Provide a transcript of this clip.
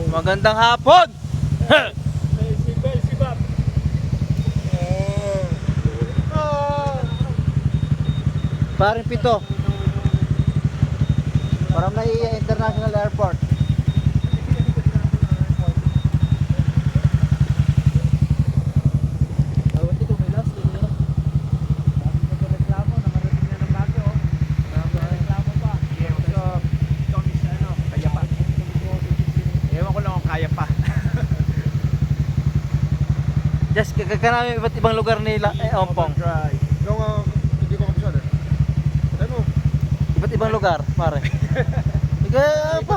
Magandang hapon! Paring pito. Parang na international airport. Just kakanami iba't ibang lugar nila Ompong. Yung hindi ko kabisado. Ano? Iba't ibang lugar, pare. Ika pa.